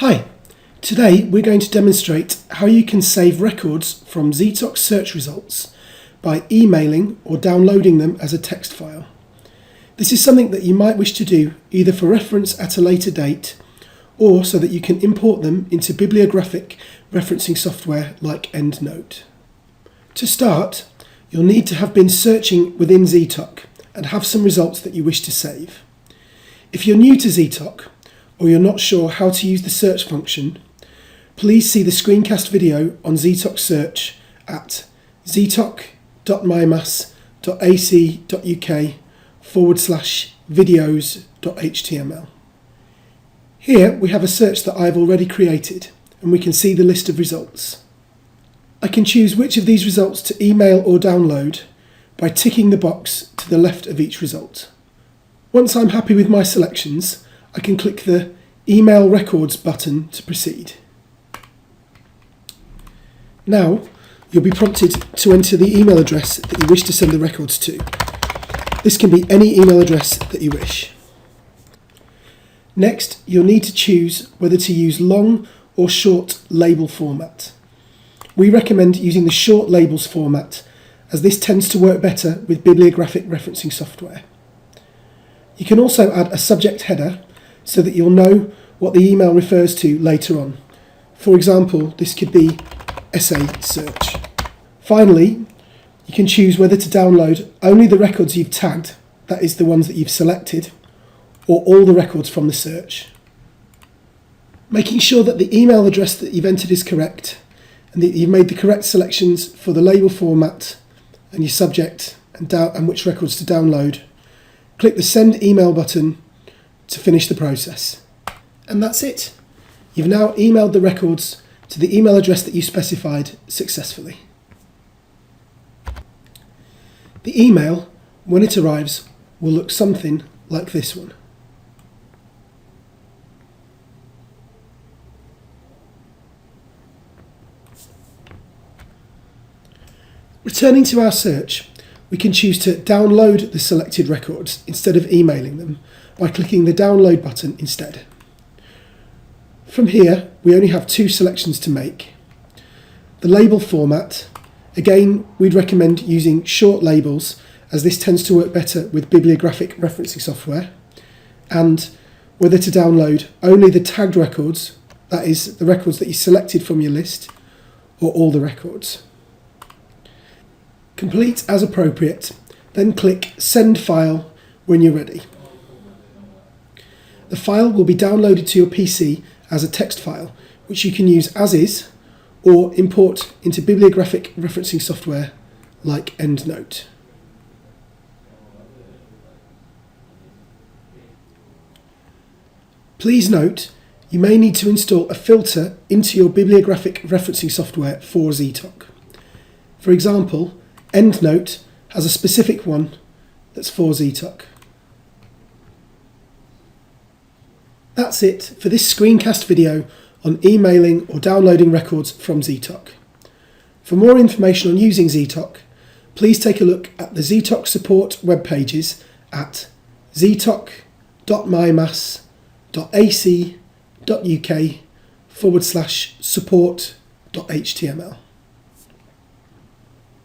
Hi, today we're going to demonstrate how you can save records from Zetoc search results by emailing or downloading them as a text file. This is something that you might wish to do either for reference at a later date or so that you can import them into bibliographic referencing software like EndNote. To start, you'll need to have been searching within Zetoc and have some results that you wish to save. If you're new to Zetoc, or you're not sure how to use the search function, please see the screencast video on Zetoc search at zetoc.mymas.ac.uk/videos.html. Here we have a search that I've already created and we can see the list of results. I can choose which of these results to email or download by ticking the box to the left of each result. Once I'm happy with my selections, I can click the Email Records button to proceed. Now, you'll be prompted to enter the email address that you wish to send the records to. This can be any email address that you wish. Next, you'll need to choose whether to use long or short label format. We recommend using the short labels format, as this tends to work better with bibliographic referencing software. You can also add a subject header so that you'll know what the email refers to later on. For example, this could be essay search. Finally, you can choose whether to download only the records you've tagged, that is the ones that you've selected, or all the records from the search. Making sure that the email address that you've entered is correct and that you've made the correct selections for the label format and your subject and which records to download, click the Send Email button to finish the process. And that's it. You've now emailed the records to the email address that you specified successfully. The email, when it arrives, will look something like this one. Returning to our search, we can choose to download the selected records instead of emailing them by clicking the download button instead. From here, we only have two selections to make. The label format, again, we'd recommend using short labels as this tends to work better with bibliographic referencing software, and whether to download only the tagged records, that is the records that you selected from your list, or all the records. Complete as appropriate, then click Send File when you're ready. The file will be downloaded to your PC as a text file, which you can use as is or import into bibliographic referencing software like EndNote. Please note, you may need to install a filter into your bibliographic referencing software for Zetoc. For example, EndNote has a specific one that's for Zetoc. That's it for this screencast video on emailing or downloading records from Zetoc. For more information on using Zetoc, please take a look at the Zetoc support web pages at zetoc.mymas.ac.uk/support.html.